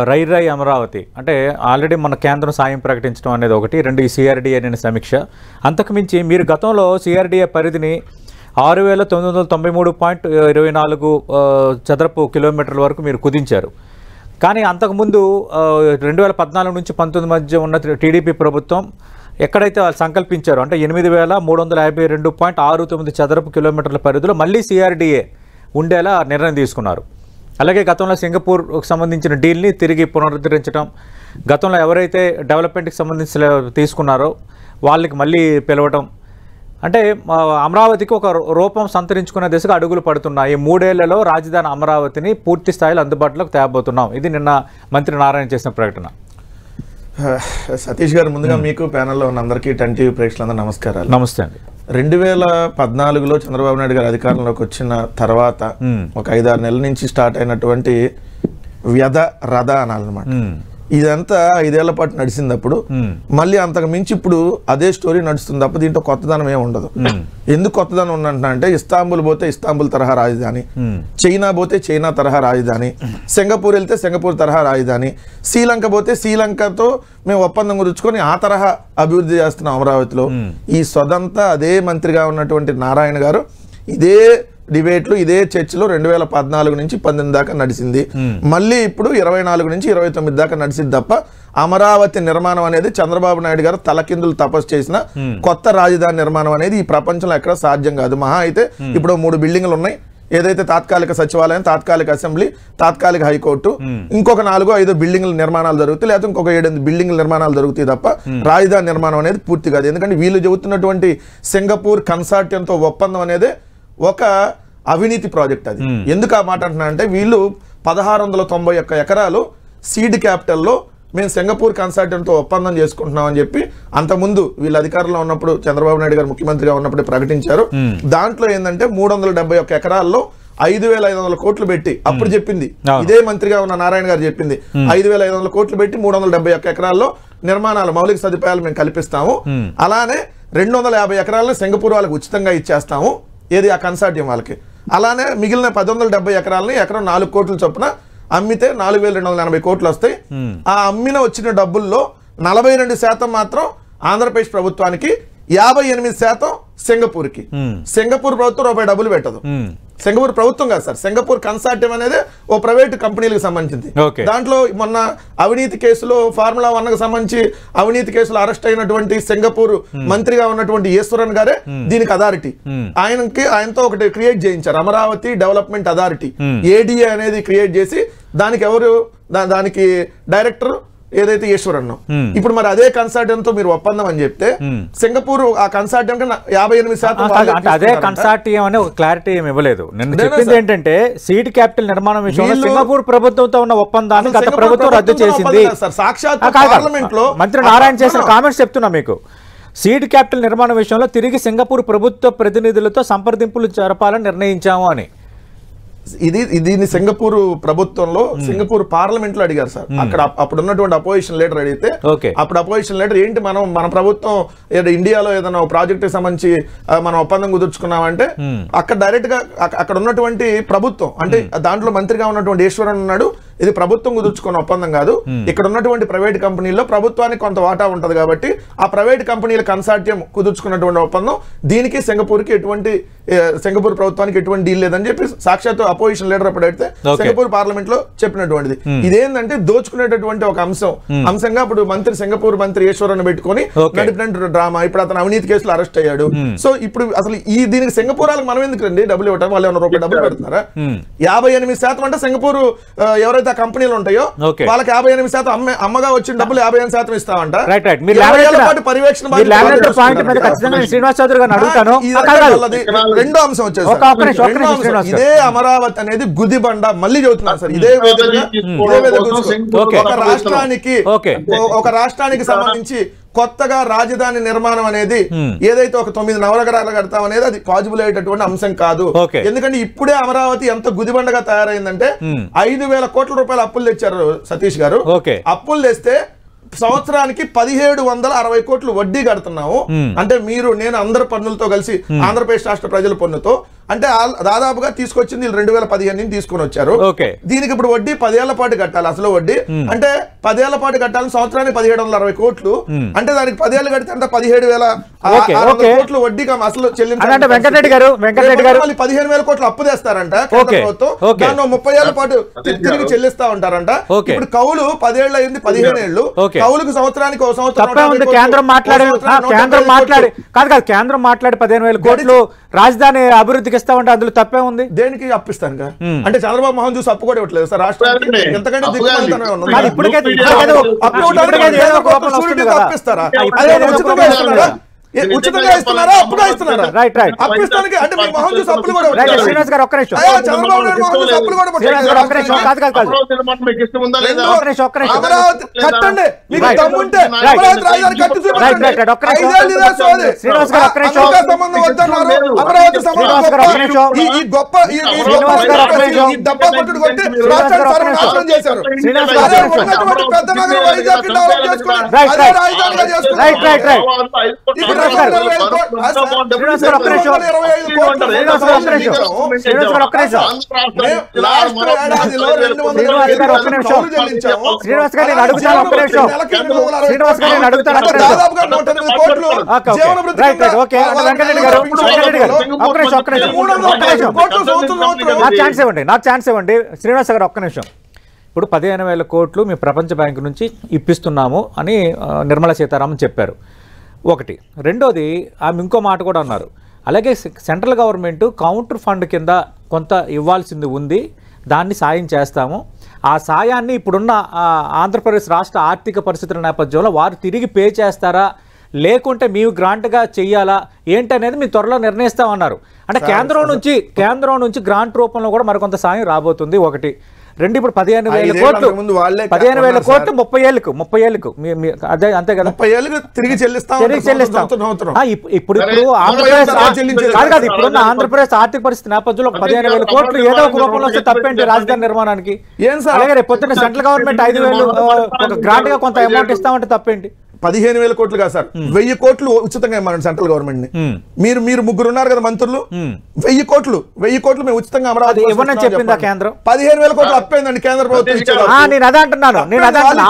రై రై అమరావతి అంటే ఆల్రెడీ మన కేంద్రం సాయం ప్రకటించడం అనేది ఒకటి, రెండు ఈ సిఆర్డీఏ అనే సమీక్ష. అంతకుమించి మీరు గతంలో సిఆర్డీఏ పరిధిని 6993.24 చదరపు కిలోమీటర్ల వరకు మీరు కుదించారు. కానీ అంతకుముందు 2014 నుంచి 19 మధ్య ఉన్న టీడీపీ ప్రభుత్వం ఎక్కడైతే వాళ్ళు సంకల్పించారో అంటే 8352.69 చదరపు కిలోమీటర్ల పరిధిలో మళ్ళీ సిఆర్డీఏ ఉండేలా నిర్ణయం తీసుకున్నారు. అలాగే గతంలో సింగపూర్కి సంబంధించిన డీల్ని తిరిగి పునరుద్ధరించడం, గతంలో ఎవరైతే డెవలప్మెంట్కి సంబంధించి తీసుకున్నారో వాళ్ళకి మళ్ళీ పిలవటం, అంటే అమరావతికి ఒక రూపం సంతరించుకునే దిశగా అడుగులు పడుతున్నాయి. 3 ఏళ్లలో రాజధాని అమరావతిని పూర్తి స్థాయిలో అందుబాటులోకి తేబోతున్నాం. ఇది నిన్న మంత్రి నారాయణ చేసిన ప్రకటన. సతీష్ గారు, ముందుగా మీకు ప్యానెల్లో ఉన్న అందరికీ 10 టీవీ ప్రేక్షకులందరూ నమస్కారాలు. నమస్తే అండి. 2014లో చంద్రబాబు నాయుడు గారు అధికారంలోకి వచ్చిన తర్వాత ఒక 5-6 నెలల నుంచి స్టార్ట్ అయినటువంటి వ్యధ రథ అనాలన్నమాట. ఇదంతా 5 ఏళ్ల పాటు నడిచిందప్పుడు మళ్ళీ అంతకు మించి ఇప్పుడు అదే స్టోరీ నడుస్తుంది తప్ప దీంట్లో కొత్తదనం ఏమి ఉండదు. ఎందుకు కొత్తదనం ఉన్నంటున్నా అంటే ఇస్తాంబుల్ పోతే ఇస్తాంబుల్ తరహా రాజధాని, చైనా పోతే చైనా తరహా రాజధాని, సింగపూర్ వెళ్తే సింగపూర్ తరహా రాజధాని, శ్రీలంక పోతే శ్రీలంకతో మేము ఒప్పందం కుదుర్చుకొని ఆ తరహా అభివృద్ధి చేస్తున్నాం అమరావతిలో. ఈ సొదంతా అదే మంత్రిగా ఉన్నటువంటి నారాయణ గారు ఇదే డిబేట్లు ఇదే చర్చలో 2014 నుంచి 19 దాకా నడిచింది. మళ్ళీ ఇప్పుడు 24 నుంచి 29 దాకా నడిచింది తప్ప అమరావతి నిర్మాణం అనేది చంద్రబాబు నాయుడు గారు తలకిందులు తపస్సు చేసిన కొత్త రాజధాని నిర్మాణం అనేది ఈ ప్రపంచంలో ఎక్కడ సాధ్యం కాదు. మహా అయితే ఇప్పుడు 3 బిల్డింగ్లు ఉన్నాయి, ఏదైతే తాత్కాలిక సచివాలయం, తాత్కాలిక అసెంబ్లీ, తాత్కాలిక హైకోర్టు, ఇంకొక 4-5 బిల్డింగ్ల నిర్మాణాలు జరుగుతాయి, లేకపోతే ఇంకొక 7-8 బిల్డింగ్ల నిర్మాణాలు జరుగుతాయి తప్ప రాజధాని నిర్మాణం అనేది పూర్తి కాదు. ఎందుకంటే వీళ్ళు చెబుతున్నటువంటి సింగపూర్ కన్సార్టియంతో ఒప్పందం అనేది ఒక అవినీతి ప్రాజెక్ట్. అది ఎందుకు ఆ మాట అంటున్నా అంటే వీళ్ళు 1691 ఎకరాలు సీడ్ క్యాపిటల్లో మేము సింగపూర్ కన్సార్టియంతో ఒప్పందం చేసుకుంటున్నాం అని చెప్పి అంతకుముందు వీళ్ళు అధికారంలో ఉన్నప్పుడు చంద్రబాబు నాయుడు గారు ముఖ్యమంత్రిగా ఉన్నప్పుడే ప్రకటించారు. దాంట్లో ఏంటంటే 371 ఎకరాల్లో 5,500 కోట్లు పెట్టి అప్పుడు చెప్పింది ఇదే మంత్రిగా ఉన్న నారాయణ గారు చెప్పింది 5,500 కోట్లు పెట్టి 371 ఎకరాల్లో నిర్మాణాలు మౌలిక సదుపాయాలు మేము కల్పిస్తాము, అలానే 250 ఎకరాలను సింగపూర్ వాళ్ళకి ఉచితంగా ఇచ్చేస్తాము, ఏది ఆ కన్సార్టియం వాళ్ళకి. అలానే మిగిలిన 1,170 ఎకరాలని ఎకరం 4 కోట్ల చొప్పున అమ్మితే 4,280 కోట్లు వస్తాయి. ఆ అమ్మిన వచ్చిన డబ్బుల్లో 42% మాత్రం ఆంధ్రప్రదేశ్ ప్రభుత్వానికి, 58% సింగపూర్కి. సింగపూర్ ప్రభుత్వం రూపాయి డబ్బులు పెట్టదు. సింగపూర్ ప్రభుత్వం కాదు సార్, సింగపూర్ కన్సార్టియం అనేది ఓ ప్రైవేట్ కంపెనీలకు సంబంధించింది. దాంట్లో మొన్న అవినీతి కేసులో ఫార్ములా 1కు సంబంధించి అవినీతి కేసులో అరెస్ట్ అయినటువంటి సింగపూర్ మంత్రిగా ఉన్నటువంటి ఈశ్వరన్ గారే దీనికి అథారిటీ. ఆయనతో ఒకటి క్రియేట్ చేయించారు, అమరావతి డెవలప్మెంట్ అథారిటీ, ఏడీఏ అనేది క్రియేట్ చేసి దానికి ఎవరు దానికి డైరెక్టర్ ఏదైతే ఈశ్వరన్. ఇప్పుడు మరి అదే కన్సార్టియంతో మీరు ఒప్పందం అని చెప్తే సింగపూర్ ఆ కన్సార్టియం 58% అదే కన్సార్టియం అనే ఒక క్లారిటీ ఏమి ఇవ్వలేదు. నేను చెప్పింది ఏంటంటే సీడ్ క్యాపిటల్ నిర్మాణం విషయంలో సింగపూర్ ప్రభుత్వంతో ఉన్న ఒప్పందాన్ని గత ప్రభుత్వం రద్దు చేసింది. మంత్రి నారాయణ చేసిన కామెంట్స్ చెప్తున్నా మీకు. సీడ్ క్యాపిటల్ నిర్మాణం విషయంలో తిరిగి సింగపూర్ ప్రభుత్వ ప్రతినిధులతో సంప్రదింపులు జరపాలని నిర్ణయించాము అని. దీన్ని సింగపూర్ ప్రభుత్వంలో సింగపూర్ పార్లమెంట్ లో అడిగారు సార్. అక్కడ అప్పుడు ఉన్నటువంటి అపోజిషన్ లీడర్ అడిగితే అప్పుడు అపోజిషన్ లీడర్ ఏంటి మన ప్రభుత్వం ఇండియాలో ఏదైనా ప్రాజెక్ట్ కి సంబంధించి మనం ఒప్పందం కుదుర్చుకున్నామంటే అక్కడ డైరెక్ట్ గా అక్కడ ఉన్నటువంటి ప్రభుత్వం అంటే దాంట్లో మంత్రిగా ఉన్నటువంటి ఈశ్వరన్ ఉన్నాడు, ఇది ప్రభుత్వం కుదుర్చుకున్న ఒప్పందం కాదు, ఇక్కడ ఉన్నటువంటి ప్రైవేట్ కంపెనీల్లో ప్రభుత్వానికి కొంత వాటా ఉంటది కాబట్టి ఆ ప్రైవేట్ కంపెనీల కన్సార్టియం కుదుర్చుకున్నటువంటి ఒప్పందం దీనికి సింగపూర్ ప్రభుత్వానికి ఎటువంటి డీల్ లేదని చెప్పి సాక్షాత్ అపోజిషన్ లీడర్ అప్పుడు అడిగితే సింగపూర్ పార్లమెంట్ లో చెప్పినటువంటిది. ఇదేంటంటే దోచుకునేటటువంటి ఒక అంశంగా ఇప్పుడు సింగపూర్ మంత్రి ఈశ్వరన్ పెట్టుకుని నడిపినటువంటి డ్రామా. ఇప్పుడు అతను అవినీతి కేసులో అరెస్ట్ అయ్యాడు. సో ఇప్పుడు అసలు దీనికి సింగపూర్ వాళ్ళకి మనం ఎందుకు రండి డబ్బులు ఇవ్వటం, వాళ్ళు ఏమైనా రూపాయి డబ్బులు పెడుతున్నారా? 58% అంటే సింగపూర్ ఎవరైతే కంపెనీలు ఉంటాయో వాళ్ళకి 58% అమ్మగా వచ్చిన డబ్బులు 58% ఇస్తామంట. పర్యవేక్షణ రెండో అంశం వచ్చేసి ఇదే అమరావతి అనేది గుదిబండ. మళ్ళీ చెబుతున్నారు సార్, ఇదే ఒక రాష్ట్రానికి సంబంధించి కొత్తగా రాజధాని నిర్మాణం అనేది ఏదైతే ఒక 9 నవనగరాలు కడతాం అనేది అది పాజిబుల్ అయ్యేటటువంటి అంశం కాదు. ఎందుకంటే ఇప్పుడే అమరావతి ఎంత గుదిబండగా తయారైందంటే 5,000 కోట్ల రూపాయలు అప్పులు తెచ్చారు సతీష్ గారు. అప్పులు తెస్తే సంవత్సరానికి 1,760 కోట్లు వడ్డీ కడుతున్నాము. అంటే నేను అందరి పన్నులతో కలిసి ఆంధ్రప్రదేశ్ రాష్ట్ర ప్రజల పన్నుతో అంటే దాదాపుగా తీసుకొచ్చింది 2015 నుంచి తీసుకొని వచ్చారు. దీనికి ఇప్పుడు వడ్డీ 10 ఏళ్ల పాటు కట్టాలి. అసలు వడ్డీ అంటే 10 ఏళ్ల పాటు కట్టాలని సంవత్సరానికి 1760 కోట్లు. అంటే దానికి 10 ఏళ్ళు కడితే అంత 17,600 కోట్లు వడ్డీకి అసలు చెల్లించాలి. వెంకటరెడ్డి గారు 15,000 కోట్లు అప్పు తెస్తారంట కేంద్ర ప్రభుత్వం. దాన్ని 30 ఏళ్ల పాటు తిరిగి చెల్లిస్తా ఉంటారంట. ఇప్పుడు కౌలు 10 ఏళ్ళు అయింది, 15 ఏళ్ళు. కౌలుకు సంవత్సరానికి ఒక సంవత్సరం కేంద్రం మాట్లాడి కేంద్రం మాట్లాడి 15,000 కోట్లు రాజధాని అభివృద్ధికి ఇస్తామంటే అందులో తప్పే ఉంది. దేనికి అప్పిస్తాను అంటే చంద్రబాబు మోహన్ చూసి అప్పు కూడా ఇవ్వట్లేదు సార్ రాష్ట్రానికి. ఎంతకంటే అప్పిస్తారా? ఉచితంగా ఇస్తున్నారా, అప్పుగా ఇస్తున్నారా? అప్పిస్తానికి అంటే మీ మొహం చూసి అప్పులు కూడా శ్రీనివాస్ గారు ఒక్క నిమిషం, చంద్రబాబు నాయుడు మొహం చూసి అప్పులు కూడా కట్టండి. మీకు దమ్ముంటే అమరావతి రాజధాని కట్టి చూపించండి. సంబంధం వద్దన్నారు. అమరావతి సంబంధం ఈ గొప్ప డబ్బా కొట్టుడు కొట్టి రాష్ట్రాన్ని సర్వనాశనం చేశారు. పెద్ద నగరం వైజాగ్ డెవలప్ చేసుకుని అదే రాజధానిగా చేసుకున్నారు. నాకు ఛాన్స్ ఇవ్వండి శ్రీనివాస్ గారు ఒక్క నిమిషం. ఇప్పుడు 15,000 కోట్లు మీ ప్రపంచ బ్యాంకు నుంచి ఇప్పిస్తున్నాము అని నిర్మలా సీతారామన్ చెప్పారు. ఒకటి. రెండోది ఆమె ఇంకో మాట కూడా అన్నారు, అలాగే సెంట్రల్ గవర్నమెంట్ కౌంటర్ ఫండ్ కింద కొంత ఇవ్వాల్సింది ఉంది, దాన్ని సాయం చేస్తాము. ఆ సాయాన్ని ఇప్పుడున్న ఆంధ్రప్రదేశ్ రాష్ట్ర ఆర్థిక పరిస్థితుల నేపథ్యంలో వారు తిరిగి పే చేస్తారా, లేకుంటే మేము గ్రాంట్గా చెయ్యాలా ఏంటనేది మేము త్వరలో నిర్ణయిస్తామన్నారు. అంటే కేంద్రం నుంచి గ్రాంట్ రూపంలో కూడా మరికొంత సాయం రాబోతుంది. ఒకటి. రెండు. ఇప్పుడు 15,000 కోట్లు 15,000 కోట్లు 30 ఏళ్ళకు అదే అంతే కదా, 30 ఏళ్ళకు తిరిగి చెల్లిస్తాం. ఇప్పుడు ఇప్పుడున్న ఆంధ్రప్రదేశ్ ఆర్థిక పరిస్థితి నేపథ్యంలో 15,000 కోట్లు ఏదో ఒక రూపంలో వస్తే తప్పేంటి రాజధాని నిర్మాణానికి? అలాగే రేపు పొద్దున్న సెంట్రల్ గవర్నమెంట్ 5,000 ఒక గ్రాంట్ గా కొంత అమౌంట్ ఇస్తామంటే తప్పేంటి? 15,000 కోట్లు కాదు సార్, 1000 కోట్లు ఉచితంగా ఇవ్వమని సెంట్రల్ గవర్నమెంట్ ని. మీరు ముగ్గురు ఉన్నారు కదా మంత్రులు, 1000 కోట్లు మేము ఉచితంగా అమరావతి ఇవ్వమని చెప్పిందా కేంద్రం? 15,000 కోట్లు అప్పైందండి కేంద్ర ప్రభుత్వం. నేను అదే అంటున్నాను.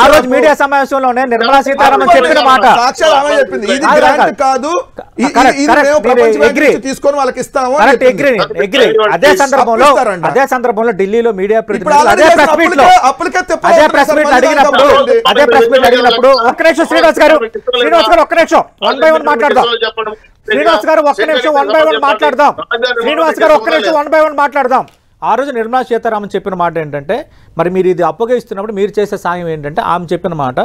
ఆ రోజు మీడియా సమావేశంలోనే నిర్మలా సీతారామన్ చెప్పిన మాట సాక్షాత్ ఆమె చెప్పింది, ఇది గ్రాంట్ కాదు, తీసుకొని వాళ్ళకి ఇస్తాము. అదే సందర్భంలో ఢిల్లీలో మీడియా ప్రతినిధులు అదే ప్రెస్ మీట్ అడిగినప్పుడు ఒక్క నిమిషం శ్రీనివాస్ గారు ఒక్క నిమిషం 1 by 1 మాట్లాడదాం. శ్రీనివాస్ గారు ఒక్క నిమిషం 1 by 1 మాట్లాడదాం. శ్రీనివాస్ గారు ఒక్క నిమిషం 1 by 1 మాట్లాడదాం. ఆ రోజు నిర్మలా సీతారామన్ చెప్పిన మాట ఏంటంటే, మరి మీరు ఇది అప్పుగా ఇస్తున్నప్పుడు మీరు చేసే సాయం ఏంటంటే, ఆమె చెప్పిన మాట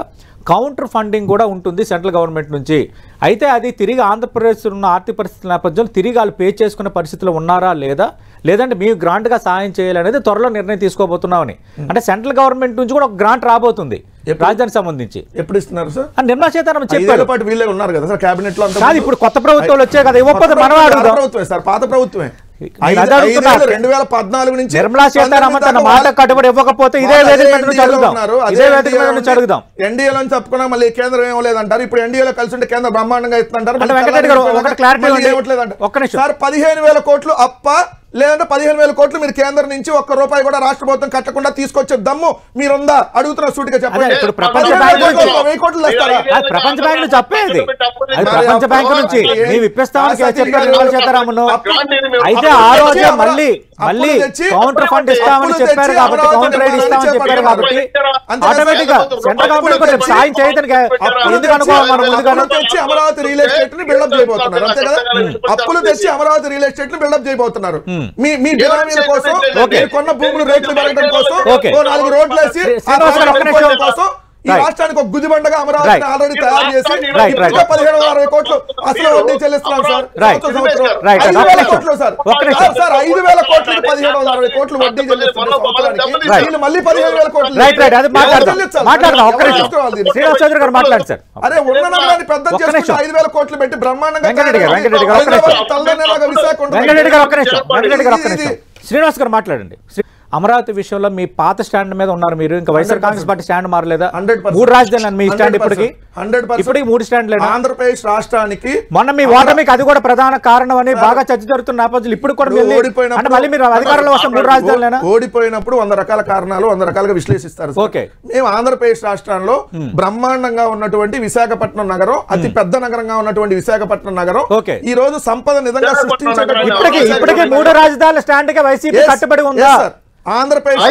కౌంటర్ ఫండింగ్ కూడా ఉంటుంది సెంట్రల్ గవర్నమెంట్ నుంచి. అయితే అది తిరిగి ఆంధ్రప్రదేశ్ ఉన్న ఆర్థిక పరిస్థితుల నేపథ్యంలో తిరిగి వాళ్ళు పే చేసుకునే పరిస్థితులు ఉన్నారా లేదంటే మీరు గ్రాంట్గా సాయం చేయాలనేది త్వరలో నిర్ణయం తీసుకోబోతున్నామని. అంటే సెంట్రల్ గవర్నమెంట్ నుంచి కూడా ఒక గ్రాంట్ రాబోతుంది రాజధానికి సంబంధించి. ఎప్పుడు ఇస్తున్నారు సార్? నిర్మలా సీతారామన్ చెప్పారు. వీళ్ళే ఉన్నారు కదా సార్ క్యాబినెట్ లో. ఇప్పుడు కొత్త ప్రభుత్వాలు వచ్చాయి కదా, ఇవ్వకపోతే మనం అడుగుదాం. సార్ పాత ప్రభుత్వమే 2014 నుంచి నిర్మలా సీతారామన్ తన మాట కట్టుబడి ఇవ్వకపోతే ఇదే వేదిక మీద నుంచి అడుగుదాం. ఎన్డీఏలో చెప్పుకున్నా మళ్ళీ కేంద్రం ఏమో లేదంటారు. ఇప్పుడు ఎన్డీఏలో కలిసి ఉంటే కేంద్రం బ్రహ్మాండంగా ఇస్తుంటారు. వెంకటరెడ్డి గారు ఒక క్లారిటీ సార్ 15,000 కోట్లు అప్ప లేదంటే 15,000 కోట్లు మీరు కేంద్రం నుంచి ఒక్క రూపాయి కూడా రాష్ట్ర ప్రభుత్వం కట్టకుండా తీసుకొచ్చే దమ్ము మీరుందా అడుగుతున్న సూటిగా చెప్పండి. ప్రపంచ బ్యాంక్ నుంచి చెప్పేది, ప్రపంచ బ్యాంక్ నుంచి మేము ఇప్పిస్తామని చెప్పారు నిర్మలా సీతారామన్. అయితే ఆ రోజే మళ్ళీ కౌంటర్ ఫండ్ ఇస్తామని చెప్పారు కాబట్టి, కౌంటర్ రైడ్ ఇస్తామని చెప్పారు కాబట్టి ఆటోమేటిక్ గా సెంట్రల్ గవర్నమెంట్ సాయం చేయడానికి ఎందుకు అనుకోవాలి మనం? ముందుగా తెచ్చి అమరావతి రియల్ ఎస్టేట్ ని బిల్డప్ చేయబోతున్నారు అంతే కదా. అప్పులు తెచ్చి అమరావతి రియల్ ఎస్టేట్ ని బిల్డప్ చేయబోతున్నారు. మీ బినామీల కోసం, కొన్న భూములు రేట్లు పెరగడం కోసం, 4 రోడ్లు వేసి కోసం ఈ రాష్ట్రానికి ఒక గుదిబండగా అమరావతిని ఆల్రెడీ తయారు చేసి 17,060 కోట్లు అసలు వడ్డీ చెల్లిస్తున్నాం సార్. 5,000 కోట్లు సార్ 5,000 కోట్లకి 17,060 కోట్లు వడ్డీ చెల్లిస్తున్నారు సంవత్సరానికి. మళ్ళీ 15,000 కోట్లు. అరే ఉన్న నగరాన్ని పెద్ద చేసుకుంటే 5,000 కోట్లు పెట్టి బ్రహ్మాండంగా శ్రీనివాస్ గారు మాట్లాడండి. అమరావతి విషయంలో మీ పాత స్టాండ్ మీద ఉన్నారు మీరు, ఇంకా వైఎస్ఆర్ కాంగ్రెస్ పార్టీ స్టాండ్ మారలేదా? 100%. 3 రాజధానులు మీ స్టాండ్ ఇప్పటికి 100%. ఇప్పటికి 3 స్టాండ్లు. ఆంధ్రప్రదేశ్ రాష్ట్రానికి మొన్న మీ ఓటమికి అది కూడా ప్రధాన కారణం అని బాగా చర్చ జరుగుతున్న నేపథ్యంలో ఇప్పుడు కూడా అంటే మళ్ళీ మీరు అధికారంలో వస్తే 3 రాజధానులేనా? ఓడిపోయినప్పుడు 100 రకాల కారణాలు 100 రకాలుగా విశ్లేషిస్తారు. ఓకే, మేము ఆంధ్రప్రదేశ్ రాష్ట్రంలో బ్రహ్మాండంగా ఉన్నటువంటి విశాఖపట్నం నగరం, అతి పెద్ద నగరంగా ఉన్నటువంటి విశాఖపట్నం నగరం ఈ రోజు సంపద నిజంగా సృష్టించడం. ఇప్పటికీ 3 రాజధానుల స్టాండ్ కి వైసీపీ కట్టుబడి ఉందా? ఆంధ్రప్రదేశ్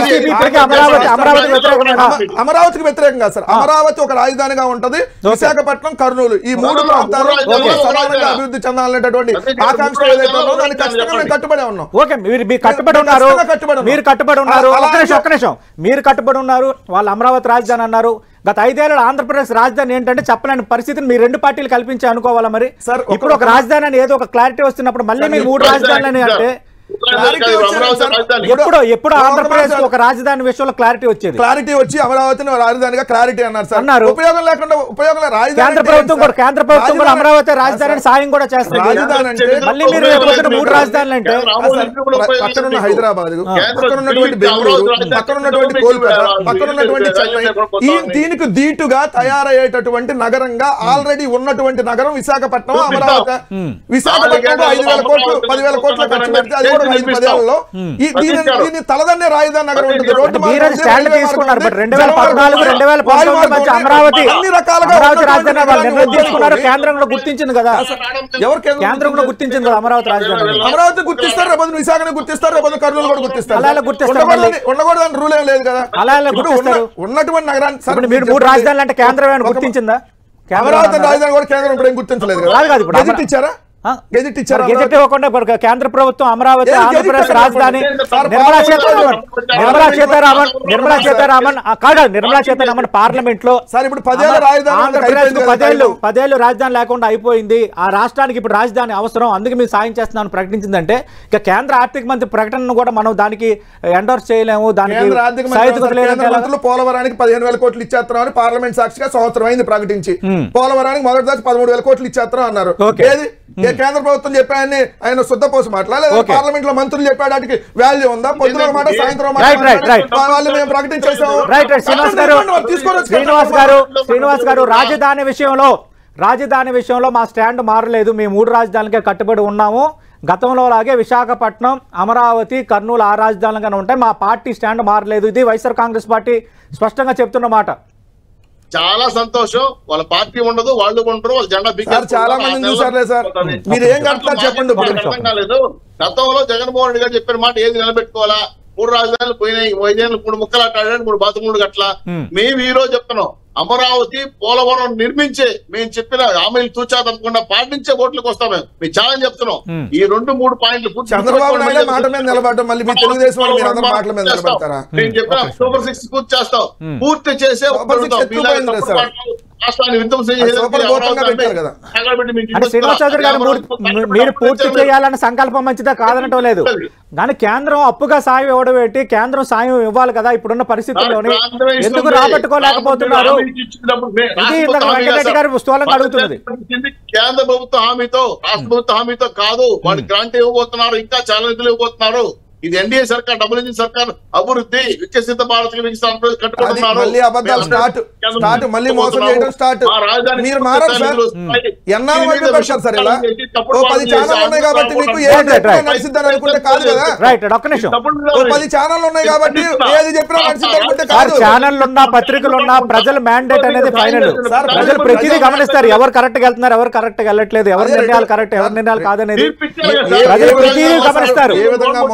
అమరావతికి వ్యతిరేకంగా సార్, అమరావతి ఒక రాజధానిగా ఉంటది, విశాఖపట్నం, కర్నూలు ఈ 3 ప్రాంతాలు సమానంగా అభివృద్ధి చెందాలనేటటువంటి ఆకాంక్ష ఏదైతే ఉందో దానికి ఖచ్చితంగా మేము కట్టుబడి ఉన్నాం. ఓకే, మీరు కట్టుబడి ఉన్నారు, మీరు కట్టుబడి ఉన్నారు. ఒక్క నిమిషం, మీరు కట్టుబడి ఉన్నారు, వాళ్ళు అమరావతి రాజధాని అన్నారు. గత 5 ఏళ్ళ ఆంధ్రప్రదేశ్ రాజధాని ఏంటంటే చెప్పలేని పరిస్థితిని మీరు 2 పార్టీలు కల్పించి అనుకోవాలా? మరి ఇప్పుడు ఒక రాజధాని అని ఏదో ఒక క్లారిటీ వస్తున్నప్పుడు మళ్ళీ మీరు 3 రాజధానులని అంటే ఎప్పుడు ఆంధ్రప్రదేశ్ ఒక రాజధాని విషయంలో క్లారిటీ వచ్చేది? క్లారిటీ వచ్చి అమరావతిని రాజధానిగా క్లారిటీ అన్నారు సార్. అన్నారు ఉపయోగం లేకుండా ఉపయోగం కేంద్ర ప్రభుత్వం కూడా అమరావతి రాజధాని సాయం కూడా చేస్తారు. మళ్ళీ మీరు 3 రాజధానులు అంటే పక్కన ఉన్న హైదరాబాద్, పక్కన ఉన్నటువంటి బెంగళూరు, పక్కన ఉన్నటువంటి కోల్కతా, పక్కన ఉన్నటువంటి చెన్నై, దీనికి దీటుగా తయారయ్యేటటువంటి నగరంగా ఆల్రెడీ ఉన్నటువంటి నగరం విశాఖపట్నం. అమరావతి విశాఖపట్నం 5,000 కోట్లు 10,000 కోట్ల ఖర్చు పెడితే అది 5-10 ఏళ్లలో దీని తలదన్నే రాజధాని నగరం ఉంటుంది. రోడ్డు తీసుకున్నారు. 2014-2019 మధ్య అమరావతి రాజధాని తీసుకున్నారు. కేంద్రంలో గుర్తించింది కదా, కేంద్రంలో గుర్తించింది కదా అమరావతి రాజధాని. అమరావతి గుర్తిస్తారు, రేపు విశాఖను గుర్తిస్తారు, రేపు కర్నూలు కూడా గుర్తిస్తారు. అలా గుర్తిస్తారు, ఉండకూడదని రూల్ ఏం లేదు కదా. అలా ఉన్నటువంటి నగరాన్ని మీరు 3 రాజధానులు అంటే కేంద్రం ఏమైనా గుర్తించిందా? అమరావతి రాజధాని కూడా కేంద్రం ఇప్పుడు ఏం గుర్తించలేదు కదా. గెజిట్ ఇచ్చారా? గెజిట్ ఇవ్వకుండా కేంద్ర ప్రభుత్వం అమరావతి ఆంధ్రప్రదేశ్ రాజధాని నిర్మలా సీతారామన్ పార్లమెంట్ లో ఆంధ్రప్రదేశ్ 10 ఏళ్ళు రాజధాని లేకుండా అయిపోయింది, ఆ రాష్ట్రానికి ఇప్పుడు రాజధాని అవసరం, అందుకే మీరు సాయం చేస్తున్నామని ప్రకటించిందంటే ఇక కేంద్ర ఆర్థిక మంత్రి ప్రకటనను కూడా మనం దానికి ఎండోర్స్ చేయలేము. దానికి పోలవరానికి 15,000 కోట్లు ఇచ్చేస్తున్నామని పార్లమెంట్ సాక్షిగా సంవత్సరం అయింది ప్రకటించి. పోలవరానికి మొదటి దాచి 13,000 కోట్లు ఇచ్చేస్తున్నాం అన్నారు. కేంద్ర ప్రభుత్వం చెప్పాయని ఆయన శుద్ధపోసి మాట్లాడలేదు. పార్లమెంట్ లో మంత్రులు చెప్పేటానికి వాల్యూ ఉందా? పొద్దున మాట సాయంత్రం వాళ్ళు మేము ప్రకటించేసాము. శ్రీనివాస్ గారు రాజధాని విషయంలో మా స్టాండ్ మారలేదు, మేము 3 రాజధానులకే కట్టుబడి ఉన్నాము. గతంలో లాగే విశాఖపట్నం, అమరావతి, కర్నూలు ఆ రాజధానులుగానే ఉంటాయి, మా పార్టీ స్టాండ్ మారలేదు. ఇది వైఎస్ఆర్ కాంగ్రెస్ పార్టీ స్పష్టంగా చెప్తున్న మాట. చాలా సంతోషం, వాళ్ళ పార్టీ ఉండదు, వాళ్ళు ఉండరు, వాళ్ళ జెండా చాలా మంది చూసారులే సార్. మీరు ఏం కడతారు చెప్పండి. కాలేదు, గతంలో జగన్మోహన్ రెడ్డి గారు చెప్పిన మాట ఏది నిలబెట్టుకోవాలా? 3 రాజధానులు పోయినాయి, 5 ఏళ్ళు 3 ముక్కలు అట్టాడు, 3 బాత్రూములు గట్ల. మేము ఈ రోజు చెప్తున్నాం, అమరావతి పోలవరం నిర్మించే మేము చెప్పిన హామీలు తూచా తప్పకుండా పాటించే ఓట్లకు వస్తాం. మేము చాలా చెప్తున్నాం. ఈ 2-3 పాయింట్లు చంద్రబాబు నాయుడు మాట మీద నిలబడటం, మళ్ళీ మీ తెలుగుదేశం వాళ్ళు మీరందరూ మాటల మీద నిలబడతారా? నేను చెప్పిన సూపర్ 6 పూర్తి చేస్తాం, పూర్తి చేసే రాష్ట్రాన్ని విధ్వంసం శ్రీనివాస్ చౌదరి గారు మీరు పూర్తి చేయాలన్న సంకల్పం మంచిదా కాదనటం లేదు, కానీ కేంద్రం అప్పుగా సాయం ఇవ్వడం ఏంటి? కేంద్రం సాయం ఇవ్వాలి కదా ఇప్పుడున్న పరిస్థితుల్లోని, ఎందుకు రాబట్టుకోలేకపోతున్నారు? వెంకటరెడ్డి గారు స్థూలంగా అడుగుతున్నది. కేంద్ర ప్రభుత్వ హామీతో, రాష్ట్ర ప్రభుత్వ హామీతో కాదు, వాళ్ళు గ్రాంట్ ఇవ్వబోతున్నారు, ఇంకా చాలా నిధులు ఇవ్వబోతున్నారు. ఇది ఎన్డీఏ సర్కార్, డబుల్ ఇంజిన్ సర్కార్, అభివృద్ధి, వికసిత భారత్ కట్టుకుంటున్నారు. ఛానళ్లున్నా పత్రికలున్నా ప్రజల మ్యాండేట్ అనేది ఫైనల్. ప్రజలు ప్రతిదీ గమనిస్తారు, ఎవరు కరెక్ట్ గా వెళ్తున్నారు, ఎవరు కరెక్ట్ గా వెళ్ళట్లేదు, ఎవరి నిర్ణయాలు కరెక్ట్, ఎవరి నిర్ణయాలు కాదనేది ప్రజలు ప్రతిదీ గమనిస్తారు.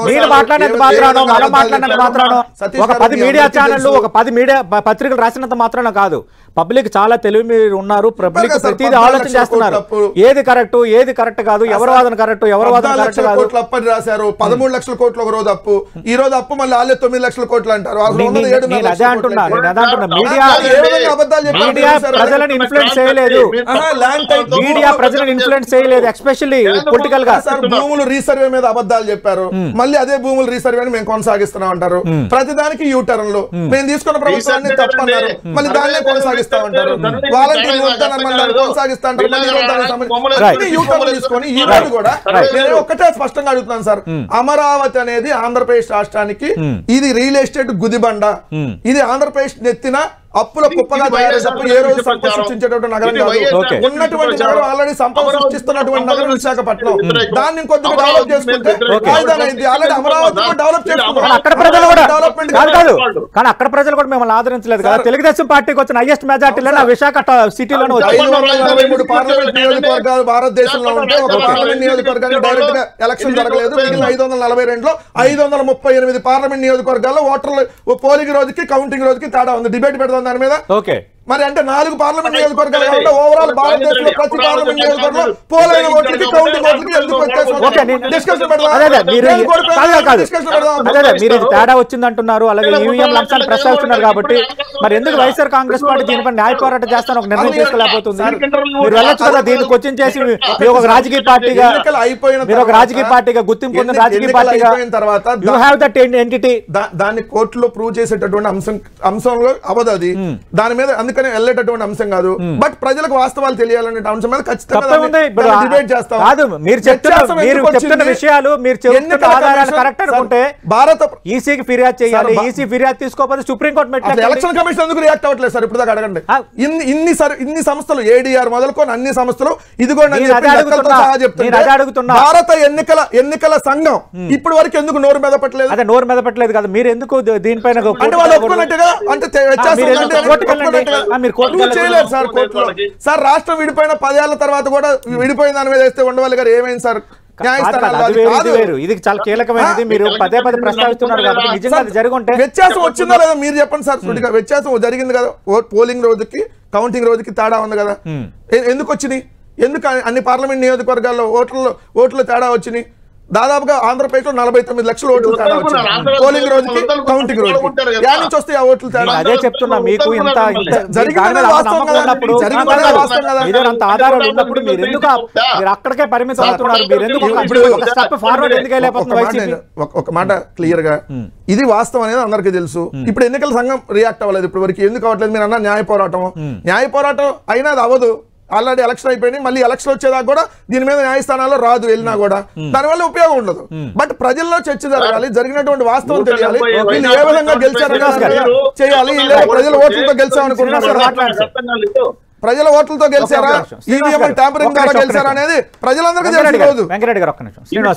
మీరు మాట్లాడినంత మాత్రానో, మనం మాట్లాడినంత మాత్రానో, ఒక 10 మీడియా ఛానళ్లు, ఒక 10 మీడియా పత్రికలు రాసినంత మాత్రాన కాదు. పబ్లిక్ చాలా తెలివి మీరు ఉన్నారు, పబ్లిక్ ప్రతిదీ ఆలోచన చేస్తున్నారు, ఏది కరెక్ట్ ఏది కరెక్ట్ కాదు, ఎవరి వాదన కరెక్ట్ ఎవరి వాదన కరెక్ట్ కాదు. రాశారు 13 లక్షల కోట్లు ఒక రోజు అప్పు, ఈ రోజు అప్పు మళ్ళీ 9 లక్షల కోట్లు అంటారు. నేను అదే అంటున్నా, మీడియా ప్రజలను ఇన్ఫ్లుయెన్స్ చేయలేదు, మీడియా ప్రజలను ఇన్ఫ్లుయెన్స్ చేయలేదు, ఎస్పెషల్లీ పొలిటికల్ గా. భూములు రీసర్వే మీద అబద్ధాలు చెప్పారు, మళ్ళీ అదే భూములు రీసర్వే అని మేము కొనసాగిస్తున్నాం అంటారు, ప్రతిదానికి యూటర్న్లు మేము తీసుకున్న ప్రభుత్వాన్ని తప్పన్నారు, మళ్ళీ దాన్నే కొనసాగిస్తా ఉంటారు, వాలంటీర్లు కొనసాగిస్తా ఉంటారు, యూటర్న్లు తీసుకొని ఈ రోజు కూడా నేను ఒక్కటే స్పష్టంగా అడుగుతున్నాను సార్, అమరావతి అనేది ఆంధ్రప్రదేశ్ రాష్ట్రానికి ఇది రియల్ ఎస్టేట్ గుదిబండ, ఇది ఆంధ్రప్రదేశ్ నెత్తిన అప్పుల కుప్పగా తయారు తప్ప ఏ రోజు సంపద సృష్టించేటువంటి నగరం కాదు. ఉన్నటువంటి నగరం ఆల్రెడీ సంపద సృష్టిస్తున్నటువంటి నగరం విశాఖపట్నం, దాన్ని కొద్దిగా డెవలప్ చేసుకుంటే ఆల్రెడీ అమరావతి డెవలప్ చేసుకుంటారు. కానీ అక్కడ ప్రజలు కూడా మిమ్మల్ని ఆదరించలేదు కదా. తెలుగుదేశం పార్టీకి వచ్చిన హైయెస్ట్ మెజార్టీలో విశాఖ సిటీలోనే 543 పార్లమెంట్ నియోజకవర్గాలు భారతదేశంలో ఉంటే ఒక పార్లమెంట్ నియోజకవర్గానికి డైరెక్ట్ గా ఎలక్షన్ జరగలేదు. మిగిలిన 542లో 538 పార్లమెంట్ నియోజకవర్గాల్లో ఓటర్లు పోలింగ్ రోజుకి కౌంటింగ్ రోజుకి తేడా ఉంది. డిబేట్ పెడదాం దాని మీద. మరి అంటే 4 పార్లమెంట్ నియోజకవర్గాలు ఉంటే ఓవరాల్ భారతదేశంలో ప్రతి పార్లమెంట్ నియోజకవర్గంలో పోలైన ఓట్లకి కౌంటింగ్ ఓట్లకి ఎందుకు డిస్కషన్ మీరు తేడా వచ్చిందంటున్నారు, అలాగే ఈవీఎం అంశాలు ప్రస్తావిస్తున్నారు కాబట్టి మరి ఎందుకు వైఎస్ఆర్ కాంగ్రెస్ పార్టీ దీనిపై న్యాయ పోరాటం చేస్తాను ఒక నిర్ణయం తీసుకోలేకపోతుంది? మీరు వెళ్ళొచ్చు కదా, దీన్ని క్వశ్చన్ చేసి మీరు ఒక రాజకీయ పార్టీగా మీరు ఒక రాజకీయ పార్టీగా గుర్తింపు పొందిన రాజకీయ పార్టీగా తర్వాత యు హావ్ దట్ ఎంటిటీ, దాన్ని కోర్టులో ప్రూవ్ చేసేటటువంటి అంశంలో అవదు అది, దాని మీద అందుకని వెళ్ళేటటువంటి అంశం కాదు. బట్ ప్రజలకు వాస్తవాలు తెలియాలనే అంశం మీద ఖచ్చితంగా డిబేట్ చేస్తాం. మీరు చెప్తున్న విషయాలు మీరు చెప్తున్న ఆధారాలు కరెక్ట్ అనుకుంటే భారత ఈసీకి ఫిర్యాదు చేయాలి, ఈసీ ఫిర్యాదు తీసుకోకపోతే సుప్రీంకోర్టు మెట్లు ఎలక్షన్ కమిషన్ ఎందుకు రియాక్ట్ అవ్వట్లేదు సార్? ఇప్పుడు దాకా అడగండి. ఇన్ని సంస్థలు ఏడీఆర్ మొదలుకొని అన్ని సంస్థలు ఇదిగోండి భారత ఎన్నికల సంఘం ఇప్పుడు వరకు ఎందుకు నోరు మెదపట్లేదు? అదే నోరు మెదపట్లేదు కదా, మీరు ఎందుకు దీనిపైన అంటే వాళ్ళు ఒప్పుకున్నట్టుగా అంటే చేయలేదు సార్ కోర్టులో. సార్ రాష్ట్రం విడిపోయిన 10 ఏళ్ల తర్వాత కూడా విడిపోయిన దాని మీద వేస్తే ఉండవాలి గారు ఏమైంది సార్? ఇది చాలా కీలకమైనది, మీరు పదే పదే ప్రస్తావిస్తున్నారు కాబట్టి నిజంగా అది జరుగుంటే వ్యత్యాసం వచ్చిందా లేదా మీరు చెప్పండి సార్. వ్యత్యాసం జరిగింది కదా, పోలింగ్ రోజుకి కౌంటింగ్ రోజుకి తేడా ఉంది కదా, ఎందుకు వచ్చినాయి? ఎందుకు అన్ని పార్లమెంట్ నియోజకవర్గాల్లో ఓట్లు తేడా వచ్చినాయి? దాదాపుగా ఆంధ్రప్రదేశ్ లో 49 లక్షల ఓట్లు తేడా వచ్చింది పోలింగ్ రోజుకి కౌంటింగ్ రోజుకి. యాడ్ నుంచి వస్తాయి ఆ ఓట్లు తేడా? అదే చెప్తున్నా మీకు, ఇంత ఆధారాలు ఉన్నప్పుడు మీరు ఎందుకు మీరు అక్కడికే పరిమితం అవుతున్నారు? మీరు ఎందుకు స్టెప్ ఫార్వర్డ్ ఎందుకు వెళ్ళిపోతున్నారు? ఒక మాట క్లియర్ గా, ఇది వాస్తవం అనేది అందరికీ తెలుసు. ఇప్పుడు ఎన్నికల సంఘం రియాక్ట్ అవ్వలేదు ఇప్పటి వరకు. ఎందుకు అవ్వట్లేదు? మీరు అన్న న్యాయ పోరాటం అయినా అది అవ్వదు. ఆల్రెడీ ఎలక్షన్ అయిపోయింది, మళ్ళీ ఎలక్షన్ వచ్చేదాకా కూడా దీని మీద న్యాయస్థానాల్లో రాదు వెళ్ళినా కూడా, దానివల్ల ఉపయోగం ఉండదు. బట్ ప్రజల్లో చర్చ జరగాలి, జరిగినటువంటి వాస్తవం తెలియాలి, వీళ్ళు ఏ విధంగా గెలిచారని చేయాలి. ప్రజల ఓట్లతో గెలిచామనుకుంటున్నారు, ప్రజల ఓట్లతో గెలిచారా, ఈవీఎం ట్యాంపరింగ్ ద్వారా గెలిచారా అనేది ప్రజలందరికీ తెలియదు. వెంకటరెడ్డి గారు ఒక్క నిమిషం.